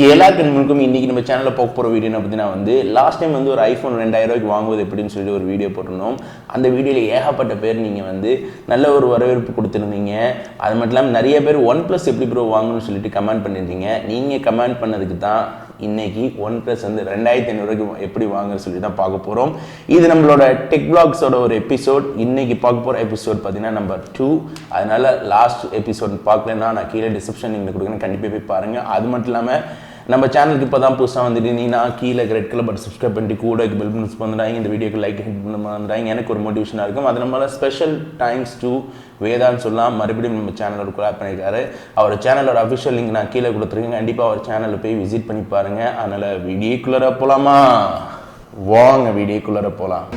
எல்லாருக்கும் இன்னைக்கு நம்ம சேனலில் பார்க்க போகிற வீடியோ பார்த்தீங்கன்னா வந்து லாஸ்ட் டைம் வந்து ஒரு ஐஃபோன் 2000 ரூபாய்க்கு வாங்குவது எப்படின்னு சொல்லி ஒரு வீடியோ போட்டிருந்தோம். அந்த வீடியோவில் ஏகப்பட்ட பேர் நீங்கள் வந்து நல்ல ஒரு வரவேற்பு கொடுத்துருந்தீங்க. அது மட்டும் இல்லாமல் நிறைய பேர் OnePlus எப்படி ப்ரோ வாங்கணும்னு சொல்லிட்டு கமெண்ட் பண்ணியிருந்தீங்க. நீங்கள் கமெண்ட் பண்ணதுக்கு தான் இன்னைக்கு OnePlus வந்து 2500 ரூபாய்க்கு எப்படி வாங்குன்னு சொல்லி தான் பார்க்க போகிறோம். இது நம்மளோட டெக் பிளாக்ஸோட ஒரு எபிசோட். இன்னைக்கு பார்க்க போகிற எபிசோட் பார்த்தீங்கன்னா நம்பர் 2. அதனால லாஸ்ட் எபிசோட் பார்க்கலன்னா நான் கீழே டிஸ்கிரிப்ஷன் நீங்கள் கொடுக்குறேன், கண்டிப்பாக போய் பாருங்கள். அது மட்டும் இல்லாமல் நம்ம சேனலுக்கு இப்போ தான் புதுசாக வந்துட்டீங்கன்னா கீழே ரெட் கலர் பட்டன் சப்ஸ்கிரைப் பண்ணிட்டு கூட பெல் பட்டன் வந்துட்டாங்க. இந்த வீடியோக்கு லைக் ஹிட் பண்ண வந்துட்டாங்க, எனக்கு ஒரு மோட்டிவேஷனாக இருக்கும். அது நம்மளால ஸ்பெஷல் தேங்க்ஸ் டு வேதான்னு சொல்லலாம். மறுபடியும் நம்ம சேனலோட கொலாப் பண்ணியிருக்காரு. அவர் சேனலோட அஃபிஷியல் லிங்க் நான் கீழே கொடுத்துருக்கேன். கண்டிப்பாக அவர் சேனலில் போய் விசிட் பண்ணி பாருங்கள். அதனால் வீடியோக்குள்ளே போகலாமா? வாங்க வீடியோக்குள்ளே போகலாம்.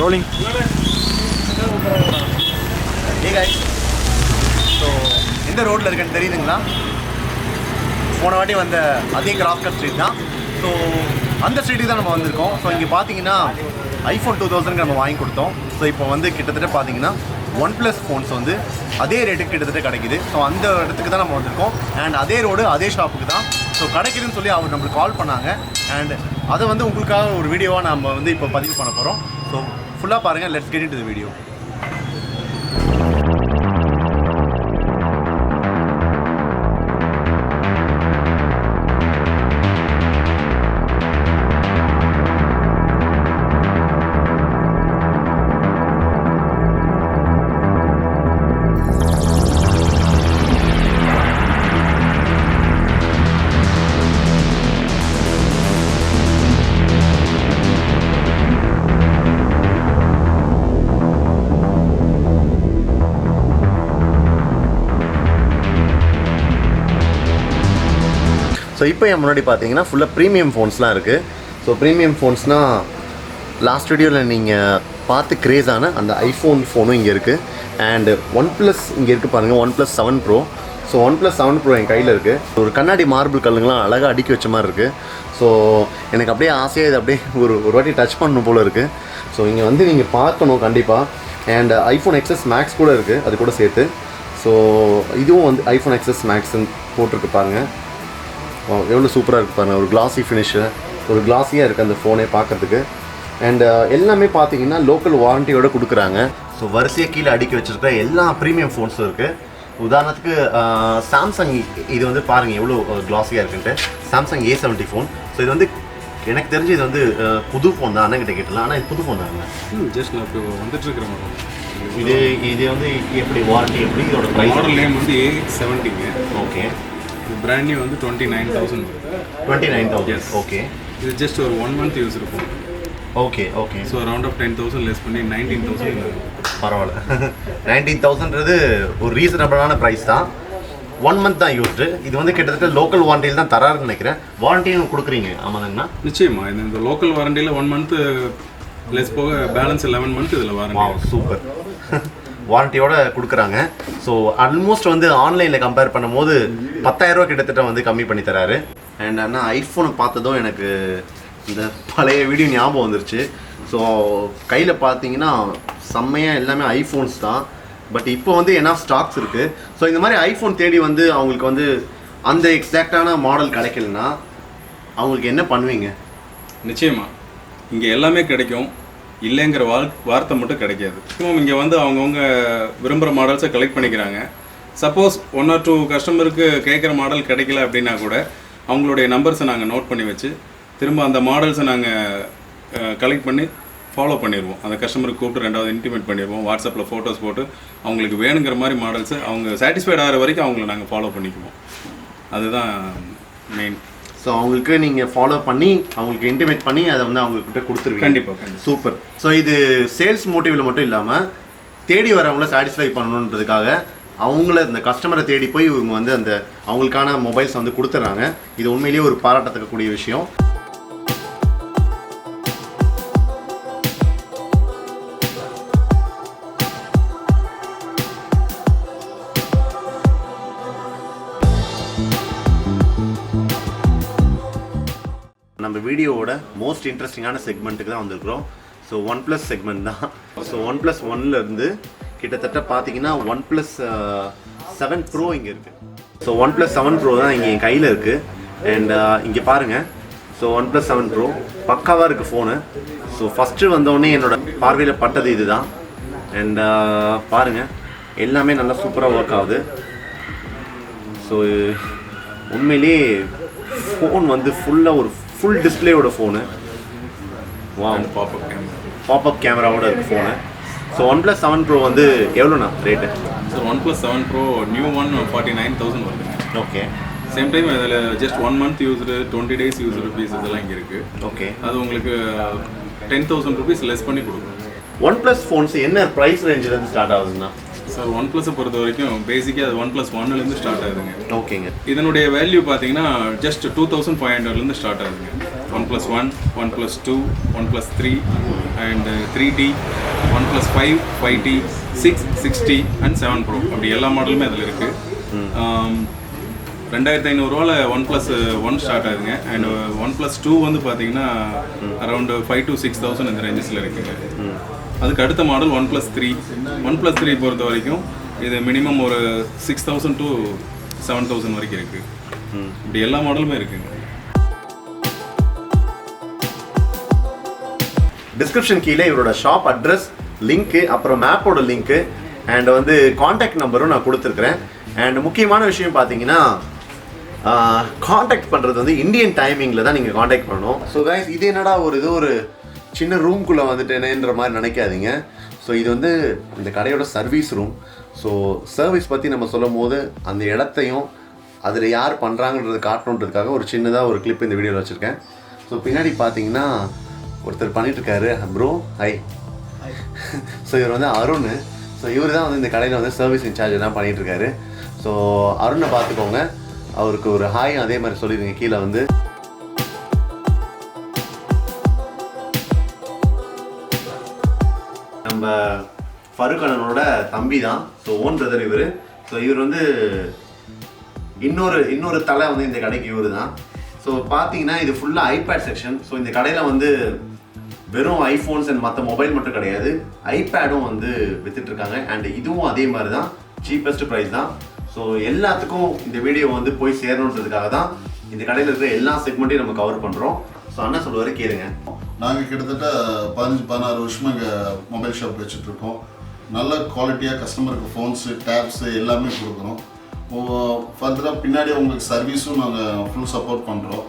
Rolling. Hey guys, so இந்த ரோட்டில் இருக்குன்னு தெரியுதுங்களா? போன வாட்டி வந்த அதே கிராஸ்கட் ஸ்ட்ரீட் தான். ஸோ அந்த ஸ்ட்ரீட்டுக்கு தான் நம்ம வந்திருக்கோம். ஸோ இங்கே பார்த்தீங்கன்னா ஐஃபோன் 2000 நம்ம வாங்கி கொடுத்தோம். ஸோ இப்போ வந்து கிட்டத்தட்ட பார்த்தீங்கன்னா OnePlus ஃபோன்ஸ் வந்து அதே ரேட்டுக்கு கிட்டத்தட்ட கிடைக்குது. ஸோ அந்த இடத்துக்கு தான் நம்ம வந்திருக்கோம். அண்ட் அதே ரோடு அதே ஷாப்புக்கு தான். ஸோ கிடைக்குதுன்னு சொல்லி அவர் நம்மளுக்கு கால் பண்ணாங்க. அண்ட் அதை வந்து உங்களுக்காக ஒரு வீடியோவாக நம்ம வந்து இப்போ பதிவு பண்ண போகிறோம். ஸோ ஃபுல்லாக பாருங்கள். Let's get into the video. So இப்போ என் முன்னாடி பார்த்தீங்கன்னா ஃபுல்லாக ப்ரீமியம் ஃபோன்ஸ்லாம் இருக்குது. ஸோ ப்ரீமியம் ஃபோன்ஸ்னால் லாஸ்ட் வீடியோவில் நீங்கள் பார்த்து க்ரேஸான அந்த ஐஃபோன் ஃபோனும் இங்கே இருக்குது. அண்டு OnePlus இங்கே இருக்குது பாருங்கள், OnePlus 7 Pro. So OnePlus 7 Pro என் கையில் இருக்குது. ஒரு கண்ணாடி மார்பிள் கல்லுங்களாம் அழகாக அடுக்கி வச்ச மாதிரி இருக்குது. ஸோ எனக்கு அப்படியே ஆசையாக இது அப்படியே ஒரு வாட்டி டச் பண்ணணும் போல் இருக்குது. ஸோ இங்கே வந்து நீங்கள் பார்க்கணும் கண்டிப்பாக. அண்ட் ஐஃபோன் XS Max கூட இருக்குது அது கூட சேர்த்து. ஸோ இதுவும் வந்து ஐஃபோன் XS Maxன்னு போட்டிருக்கு பாருங்கள். எவ்வளோ சூப்பராக இருக்குது பாருங்கள். ஒரு கிளாஸி ஃபினிஷு, ஒரு கிளாஸியாக இருக்குது அந்த ஃபோனே பார்க்குறதுக்கு. அண்ட் எல்லாமே பார்த்தீங்கன்னா லோக்கல் வாரண்டியோடு கொடுக்குறாங்க. ஸோ வரிசையாக கீழே அடுக்கி வச்சுருக்க எல்லா ப்ரீமியம் ஃபோன்ஸும் இருக்குது. உதாரணத்துக்கு சாம்சங் இது வந்து பாருங்கள் எவ்வளோ கிளாஸியாக இருக்குன்ட்டு. Samsung A70 phone. ஸோ இது வந்து எனக்கு தெரிஞ்சு இது வந்து புது ஃபோன் தான். அண்ணன் கிட்ட கேட்டலாம். ஆனால் இது புது ஃபோன் தாங்க. ஜஸ்ட் நான் இப்போ வந்துட்டுருக்கிறேன். இது வந்து எப்படி வாரண்டி எப்படி இதோட ப்ரைஸ்? மாடல் நேம் வந்து A70. ஓகே. பிராண்ட் நியூ வந்து 29,000. 29,000. ஓகே. இது ஜஸ்ட் ஒரு 1 month யூஸ் இருக்கும். Okay okay. So around of 10,000 less பண்ணி 19,000. பரவாயில்ல. 19,000ன்றது ஒரு ரீசனபிளான ப்ரைஸ் தான். 1 month தான் யூஸ்டு. இது வந்து கிட்டத்தட்ட லோக்கல் வாரண்டியில் தான் தராருன்னு நினைக்கிறேன். வாரண்டியும் கொடுக்குறீங்க ஆமாங்கண்ணா? நிச்சயமா. இந்த லோக்கல் வாரண்டியில் 1 month லெஸ் போக பேலன்ஸ் 11 month இதில் வாரண்டி. சூப்பர். வாரண்டியோட கொடுக்குறாங்க. ஸோ ஆல்மோஸ்ட் வந்து ஆன்லைனில் கம்பேர் பண்ணும்போது 10,000 ரூபா கிட்டத்தட்ட வந்து கம்மி பண்ணி தராரு. அண்ட் ஆனால் ஐஃபோனை பார்த்ததும் எனக்கு இந்த பழைய வீடியோ ஞாபகம் வந்துருச்சு. ஸோ கையில் பார்த்தீங்கன்னா செம்மையாக எல்லாமே ஐஃபோன்ஸ் தான். பட் இப்போ வந்து என்ன ஸ்டாக்ஸ் இருக்குது. ஸோ இந்த மாதிரி ஐஃபோன் தேடி வந்து அவங்களுக்கு வந்து அந்த எக்ஸாக்டான மாடல் கிடைக்கலன்னா அவங்களுக்கு என்ன பண்ணுவீங்க? நிச்சயமாக இங்கே எல்லாமே கிடைக்கும், இல்லைங்கிற வார்த்தை மட்டும் கிடைக்காது. இங்கே வந்து அவங்கவுங்க விரும்புகிற மாடல்ஸை கலெக்ட் பண்ணிக்கிறாங்க. சப்போஸ் 1 or 2 கஸ்டமருக்கு கேட்குற மாடல் கிடைக்கல அப்படின்னா கூட அவங்களுடைய நம்பர்ஸை நாங்கள் நோட் பண்ணி வச்சு திரும்ப அந்த மாடல்ஸை நாங்கள் கலெக்ட் பண்ணி ஃபாலோ பண்ணிடுவோம். அந்த கஸ்டமருக்கு கூப்பிட்டு ரெண்டாவது இன்டிமேட் பண்ணிடுவோம். வாட்ஸ்அப்பில் ஃபோட்டோஸ் போட்டு அவங்களுக்கு வேணுங்கிற மாதிரி மாடல்ஸை அவங்க சாட்டிஸ்ஃபைட் ஆகிற வரைக்கும் அவங்கள நாங்கள் ஃபாலோ பண்ணிக்குவோம். அதுதான் மெயின். ஸோ அவங்களுக்கு நீங்கள் ஃபாலோ பண்ணி அவங்களுக்கு இன்டிமேட் பண்ணி அதை வந்து அவங்கக்கிட்ட கொடுத்துருவீங்க. கண்டிப்பாக. சூப்பர். ஸோ இது சேல்ஸ் மோட்டிவில் மட்டும் இல்லாமல் தேடி வரவங்கள சாட்டிஸ்ஃபை பண்ணணுன்றதுக்காக அவங்கள இந்த கஸ்டமரை தேடி போய் இவங்க வந்து அந்த அவங்களுக்கான மொபைல்ஸ் வந்து கொடுத்துட்றாங்க. இது உண்மையிலேயே ஒரு பாராட்டத்தக்கக்கூடிய விஷயம். நம்ம வீடியோவோட மோஸ்ட் இன்ட்ரெஸ்டிங்கான செக்மெண்ட்டுக்கு தான் வந்திருக்கிறோம். ஸோ OnePlus செக்மெண்ட் தான். ஸோ OnePlus 1லேருந்து கிட்டத்தட்ட பார்த்தீங்கன்னா OnePlus 7 Pro இங்கே இருக்குது. ஸோ OnePlus 7 Pro தான் இங்கே என் கையில் இருக்குது. அண்ட் இங்கே பாருங்கள். ஸோ OnePlus 7 Pro பக்காவாக இருக்குது ஃபோனு. ஸோ ஃபஸ்ட்டு வந்தோடனே என்னோடய பார்வையில் பட்டது இது தான். அண்ட் பாருங்கள் எல்லாமே நல்லா சூப்பராக ஒர்க் ஆகுது. ஸோ உண்மையிலே ஃபோன் வந்து ஃபுல்லாக ஒரு ஃபுல் டிஸ்பிளேயோட ஃபோனு. பாப்அப் கேமராவோட இருக்குது ஃபோனு. ஸோ OnePlus 7 Pro வந்து எவ்வளோண்ணா rate? So OnePlus 7 Pro new one 49,000 வருது. ஓகே. சேம் டைம் அதில் just 1 month used 20 days use rupees இதெல்லாம் இங்கே இருக்குது. ஓகே. அது உங்களுக்கு 10,000 rupees லெஸ் பண்ணி கொடுக்கும். OnePlus ஃபோன்ஸ் என்ன ப்ரைஸ் ரேஞ்சிலேருந்து ஸ்டார்ட் ஆகுதுண்ணா? சார் OnePlus பொறுத்த வரைக்கும் பேசிக்காக அது OnePlus 1லேருந்து ஸ்டார்ட் ஆகுதுங்க. ஓகேங்க. இதனுடைய வேல்யூ பார்த்தீங்கன்னா ஜஸ்ட் 2,500லேருந்து ஸ்டார்ட் ஆகுதுங்க. OnePlus 1, OnePlus 2, OnePlus 3 and 3T, OnePlus 5, 5T, 6, 6T and 7 Pro அப்படி எல்லா மாடலுமே அதில் இருக்குது. 2,500 OnePlus 1 ஸ்டார்ட் ஆகுதுங்க. அண்ட் OnePlus 2 வந்து பார்த்தீங்கன்னா அரௌண்ட் 5,000 to 6,000 இந்த ரேஞ்சஸில் இருக்குங்க. அதுக்கு அடுத்த மாடல் OnePlus 3. OnePlus 3 பொறுத்த வரைக்கும் இது மினிமம் ஒரு 6,000 to 7,000 வரைக்கும் இருக்குது. இப்படி எல்லா மாடலுமே இருக்குங்க. டிஸ்கிரிப்ஷன் கீழே இவரோட ஷாப் அட்ரஸ் லிங்க்கு, அப்புறம் மேப்போட லிங்க்கு அண்ட் வந்து காண்டாக்ட் நம்பரும் நான் கொடுத்துருக்குறேன். அண்ட் முக்கியமான விஷயம் பார்த்தீங்கன்னா காண்டாக்ட் பண்ணுறது வந்து இந்தியன் டைமிங்கில் தான் நீங்கள் காண்டாக்ட் பண்ணணும். ஸோ கைஸ் இது என்னடா ஒரு சின்ன ரூம்குள்ளே வந்துட்டேனேன்ற மாதிரி நினைக்காதீங்க. ஸோ இது வந்து இந்த கடையோட சர்வீஸ் ரூம். ஸோ சர்வீஸ் பற்றி நம்ம சொல்லும் போது அந்த இடத்தையும் அதில் யார் பண்ணுறாங்கன்றது காட்டணுன்றதுக்காக ஒரு சின்னதாக ஒரு கிளிப் இந்த வீடியோவில் வச்சுருக்கேன். ஸோ பின்னாடி பார்த்தீங்கன்னா ஒருத்தர் பண்ணிகிட்ருக்காரு. Bro hi. ஸோ இவர் வந்து அருண். ஸோ இவர் தான் வந்து இந்த கடையில் வந்து சர்வீஸ் இன்சார்ஜ் எல்லாம் பண்ணிகிட்ருக்காரு. ஸோ அருணை பார்த்துக்கோங்க, அவருக்கு ஒரு ஹாய் அதே மாதிரி சொல்லிடுங்க கீழே வந்து. நம்ம ஃபருக் அண்ணனோட தம்பி தான். ஸோ ஓன் பிரதர் இவர். ஸோ இவர் வந்து இன்னொரு தலை வந்து இந்த கடைக்கு இவர் தான். ஸோ பார்த்தீங்கன்னா இது ஃபுல்லாக ஐபேட் செக்ஷன். ஸோ இந்த கடையில் வந்து வெறும் ஐஃபோன்ஸ் அண்ட் மற்ற மொபைல் மட்டும் கிடையாது, ஐபேடும் வந்து விற்றுட்ருக்காங்க. அண்ட் இதுவும் அதே மாதிரி தான், சீப்பஸ்ட் ப்ரைஸ் தான். ஸோ எல்லாத்துக்கும் இந்த வீடியோ வந்து போய் சேரணுன்றதுக்காக தான் இந்த கடையில் இருக்கிற எல்லா செக்மெண்ட்டையும் நம்ம கவர் பண்ணுறோம். ஸோ அண்ணா சொல்லுவார் கேளுங்க. நாங்கள் கிட்டத்தட்ட 15-16 வருஷமாக இங்கே மொபைல் ஷாப் வச்சுட்ருக்கோம். நல்ல குவாலிட்டியாக கஸ்டமருக்கு ஃபோன்ஸு, டேப்ஸு எல்லாமே கொடுக்குறோம். ஃபர்தராக பின்னாடி உங்களுக்கு சர்வீஸும் நாங்கள் ஃபுல் சப்போர்ட் பண்ணுறோம்.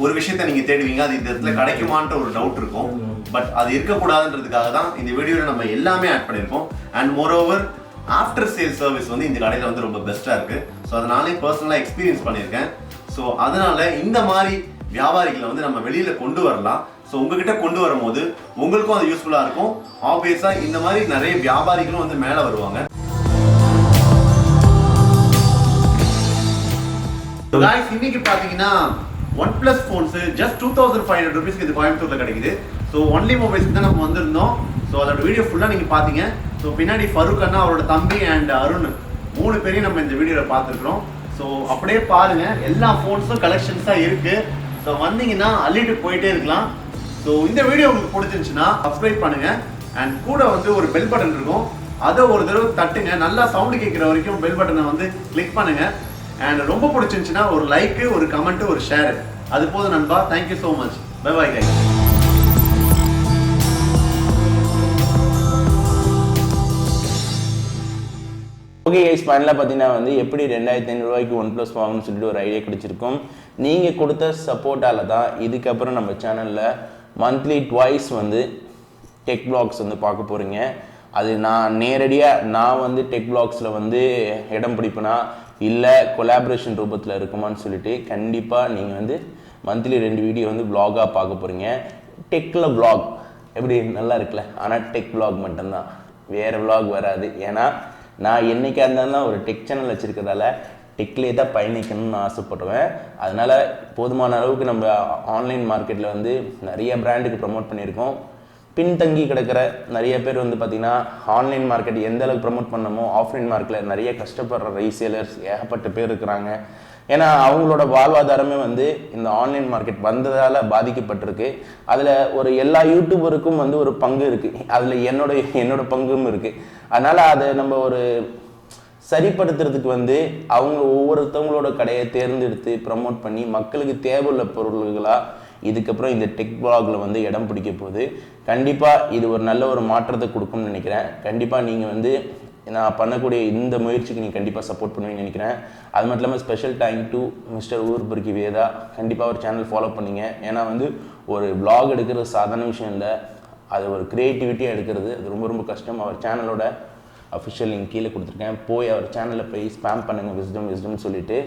ஒரு விஷயத்த நீங்கள் தேடுவீங்க, அது இந்த இடத்துல கிடைக்குமான்ற ஒரு டவுட் இருக்கும். பட் அது இருக்கக்கூடாதுன்றதுக்காக தான் இந்த வீடியோவில் நம்ம எல்லாமே ஆட் பண்ணியிருக்கோம். And moreover after sale service வந்து இந்த கடையில் வந்து ரொம்ப பெஸ்ட்டாக இருக்குது. ஸோ அதனாலே பர்சனலாக எக்ஸ்பீரியன்ஸ் பண்ணியிருக்கேன். ஸோ அதனால் இந்த மாதிரி வியாபாரிகளை வந்து நம்ம வெளியில் கொண்டு வரலாம். ஸோ உங்ககிட்ட கொண்டு வரும்போது உங்களுக்கும் அது யூஸ்ஃபுல்லாக இருக்கும். ஆப்வியஸாக இந்த மாதிரி நிறைய வியாபாரிகளும் வந்து மேலே வருவாங்க. இன்னைக்கு பார்த்தீங்கன்னா OnePlus ஃபோன்ஸ் ஜஸ்ட் 2,500 rupees இது கோயம்புத்தூரில் கிடைக்குது. ஸோ ஒன்லி மொபைல்ஸ்க்கு தான் நம்ம வந்திருந்தோம். ஸோ அதோட வீடியோ ஃபுல்லாக நீங்கள் பார்த்தீங்க. ஸோ பின்னாடி ஃபருக் அண்ணா, அவரோட தம்பி அண்ட் அருண் 3 பேரையும் நம்ம இந்த வீடியோவில் பார்த்துருக்குறோம். ஸோ அப்படியே பாருங்கள், எல்லா ஃபோன்ஸும் கலெக்ஷன்ஸாக இருக்குது. ஸோ வந்தீங்கன்னா அள்ளிட்டு போயிட்டே இருக்கலாம். ஸோ இந்த வீடியோ உங்களுக்கு பிடிச்சிருந்துச்சுன்னா சப்ஸ்கிரைப் பண்ணுங்கள். அண்ட் கூட வந்து ஒரு பெல் பட்டன் இருக்கும், அதை ஒரு தடவை தட்டுங்க. நல்லா சவுண்டு கேட்குற வரைக்கும் பெல் பட்டனை வந்து கிளிக் பண்ணுங்கள். அண்ட் ரொம்ப பிடிச்சிருந்துச்சுன்னா ஒரு லைக்கு, ஒரு கமெண்ட்டு, ஒரு ஷேரு, அது போதும் நண்பா. Thank you so much. Bye bye guys. Okay guys, ஃபைனலாக பார்த்தீங்கன்னா வந்து எப்படி 2500 ரூபாய்க்கு OnePlus வாங்கணும்னு சொல்லிட்டு ஒரு ஐடியா கிடைச்சிருக்கும். நீங்கள் கொடுத்த சப்போர்ட்டால் தான் இதுக்கப்புறம் நம்ம சேனலில் மந்த்லி ட்வைஸ் வந்து டெக் வ்ளாக்ஸ் வந்து பார்க்க போகிறீங்க. அது நான் நேரடியாக வந்து டெக் வ்ளாக்ஸில் வந்து இடம் பிடிப்பேனா இல்லை கொலாபரேஷன் ரூபத்தில் இருக்குமான்னு சொல்லிட்டு கண்டிப்பாக நீங்கள் வந்து மந்த்லி 2 வீடியோ வந்து வ்ளாகாக பார்க்க போகிறீங்க. டெக்கில் வ்ளாக் எப்படி நல்லா இருக்குல்ல, ஆனால் டெக் வ்ளாக் மட்டும்தான், வேறு வ்ளாக் வராது. ஏன்னா நான் என்றைக்காக இருந்தாலும் ஒரு டெக் சேனல் வச்சுருக்கிறதால டெக்லேயே தான் பயணிக்கணும்னு ஆசைப்படுவேன். அதனால் போதுமான அளவுக்கு நம்ம ஆன்லைன் மார்க்கெட்டில் வந்து நிறைய பிராண்டுக்கு ப்ரமோட் பண்ணியிருக்கோம். பின்தங்கி கிடக்கிற நிறைய பேர் வந்து பார்த்திங்கன்னா ஆன்லைன் மார்க்கெட் எந்த அளவுக்கு ப்ரமோட் பண்ணமோ ஆஃப்லைன் மார்க்கெட்டில் நிறைய கஷ்டப்படுற ரீசேலர்ஸ் ஏகப்பட்ட பேர் இருக்கிறாங்க. ஏன்னா அவங்களோட வாழ்வாதாரமே வந்து இந்த ஆன்லைன் மார்க்கெட் வந்ததால் பாதிக்கப்பட்டிருக்கு. அதில் ஒரு எல்லா யூடியூபருக்கும் வந்து ஒரு பங்கு இருக்குது, அதில் என்னோட பங்கும் இருக்குது. அதனால் அதை நம்ம ஒரு சரிப்படுத்துறதுக்கு வந்து அவங்க ஒவ்வொருத்தவங்களோட கடையை தேர்ந்தெடுத்து ப்ரமோட் பண்ணி மக்களுக்கு தேவையுள்ள பொருள்களாக இதுக்கப்புறம் இந்த டெக் வ்ளாகில் வந்து இடம் பிடிக்க போகுது. கண்டிப்பாக இது ஒரு நல்ல ஒரு மாற்றத்தை கொடுக்கும்னு நினைக்கிறேன். கண்டிப்பாக நீங்கள் வந்து நான் பண்ணக்கூடிய இந்த முயற்சிக்கு நீங்கள் கண்டிப்பாக சப்போர்ட் பண்ணுவீங்கன்னு நினைக்கிறேன். அது மட்டும் இல்லாமல் ஸ்பெஷல் தேங்க் டு மிஸ்டர் ஊரு பொறுக்கி வேதா. கண்டிப்பாக ஒரு சேனல் ஃபாலோ பண்ணிங்க. ஏன்னா வந்து ஒரு வ்ளாக் எடுக்கிறது சாதாரண விஷயம் இல்லை, அது ஒரு க்ரியேட்டிவிட்டியாக எடுக்கிறது அது ரொம்ப ரொம்ப கஷ்டம். அவர் சேனலோட அஃபிஷியல் லிங்க் கீழே கொடுத்துருக்கேன், போய் அவர் சேனலில் போய் ஸ்பேம் பண்ணுங்கள் விஸ்டம்னு சொல்லிட்டு.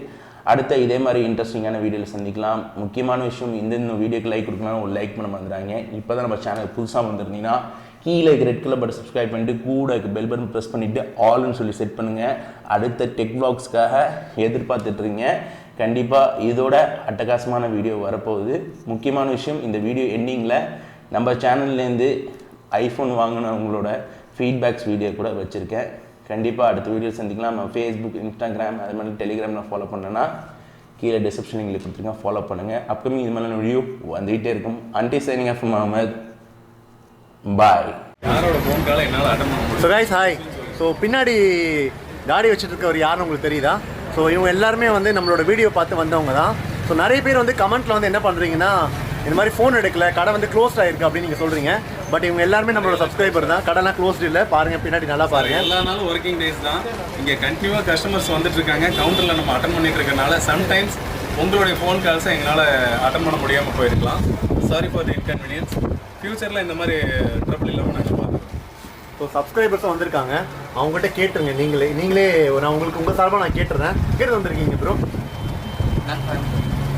அடுத்த இதே மாதிரி இன்ட்ரெஸ்டிங்கான வீடியோவில் சந்திக்கலாம். முக்கியமான விஷயம், இந்த வீடியோக்கு லைக் கொடுக்கணும், ஒரு லைக் பண்ண வந்துடுறாங்க. இப்போ தான் நம்ம சேனல் புதுசாக வந்திருந்தீங்கன்னா கீழே ரெட் கலர் பட்டன் சப்ஸ்கிரைப் பண்ணிட்டு கூட பெல் பட்டன் ப்ரெஸ் பண்ணிவிட்டு ஆல்னு சொல்லி செட் பண்ணுங்கள். அடுத்த டெக் வ்ளாக்ஸ்க்காக எதிர்பார்த்துட்ருங்க. கண்டிப்பாக இதோட அட்டகாசமான வீடியோ வரப்போகுது. முக்கியமான விஷயம், இந்த வீடியோ எண்டிங்கில் நம்ம சேனல்லேருந்து ஐஃபோன் வாங்கினவங்களோட ஃபீட்பேக்ஸ் வீடியோ கூட வச்சுருக்கேன். கண்டிப்பாக அடுத்த வீடியோ சந்திக்கலாம். நம்ம ஃபேஸ்புக், இன்ஸ்டாகிராம், அது மாதிரி டெலிகிராம் நான் ஃபாலோ பண்ணேன்னா கீழே டிஸ்கிரிப்ஷன் லிங்க் கொடுத்துருக்கேன், ஃபாலோ பண்ணுங்கள். அப்கமிங் இது மாதிரியான வீடியோ வந்துகிட்டே இருக்கும். அன்டி சைனிங் ஆஃப் முகமது, பாய். யாரோட ஃபோன் காலை என்னால் அட்டன் பண்ண முடியும். So guys hi. ஸோ பின்னாடி காடி வச்சுட்டு இருக்கவர் யாருன்னு உங்களுக்கு தெரியுதா? ஸோ இவங்க எல்லாருமே வந்து நம்மளோட வீடியோ பார்த்து வந்தவங்க தான். ஸோ நிறைய பேர் வந்து கமெண்ட்டில் வந்து என்ன பண்ணுறீங்கன்னா, இந்த மாதிரி ஃபோன் எடுக்கல, கடை வந்து க்ளோஸ்ட் ஆகிருக்கு அப்படின்னு நீங்கள் சொல்கிறீங்க. பட் இவங்க எல்லாருமே நம்மளோட சப்ஸ்கிரைபர் தான், கடைலாம் க்ளோஸ்ட் இல்லை. பாருங்கள் பின்னாடி நல்லா பாருங்கள். எல்லா நாளும் ஒர்க்கிங் டேஸ் தான். இங்கே கண்டினியூவாக கஸ்டமர்ஸ் வந்துட்டு இருக்காங்க. கவுண்டரில் நம்ம அட்டன் பண்ணிட்டு இருக்கனால சம்டைம்ஸ் உங்களுடைய ஃபோன் கால்ஸை எங்களால் அட்டன் பண்ண முடியாமல் போயிருக்கலாம். Sorry for the inconvenience. ஃப்யூச்சரில் இந்த மாதிரி ட்ரபிள் இல்லாமல் நாங்கள் பார்த்துருக்கோம். ஸோ சப்ஸ்கிரைபர்ஸும் வந்திருக்காங்க, அவங்ககிட்ட கேட்டுருங்க. நீங்களே நான் உங்களுக்கு உங்கள் சார்பாக நான் கேட்டுறேன். கேட்டு வந்திருக்கீங்க ப்ரோ?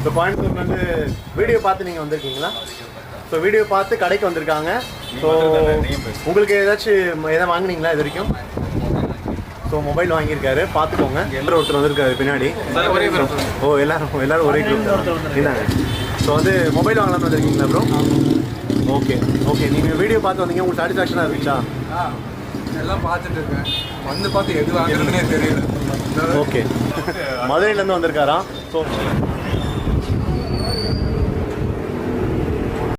ஸோ கோயம்புத்தூர்லேருந்து வீடியோ பார்த்து நீங்கள் வந்திருக்கீங்களா? ஸோ வீடியோ பார்த்து கடைக்கு வந்திருக்காங்க. ஸோ உங்களுக்கு ஏதாச்சும் வாங்கினீங்களா இது வரைக்கும்? ஸோ மொபைல் வாங்கியிருக்காரு, பார்த்துக்கோங்க. எல்லாரும் ஒருத்தர் வந்திருக்காரு பின்னாடி. ஓ எல்லாரும் ஒரே குரூப் இதாங்க. ஸோ வந்து மொபைல் வாங்கலாம்னு வந்திருக்கீங்களா ப்ரோ? ஓகே நீங்கள் வீடியோ பார்த்து வந்தீங்க, உங்களுக்கு சாட்டிஸ்ஃபேக்ஷனாக இருந்துச்சா? எல்லாம் பார்த்துட்டு இருக்கேன், வந்து பார்த்து எது வாங்குறதுனே தெரியல. ஓகே மதுரையிலேருந்து வந்திருக்காராம். ஸோ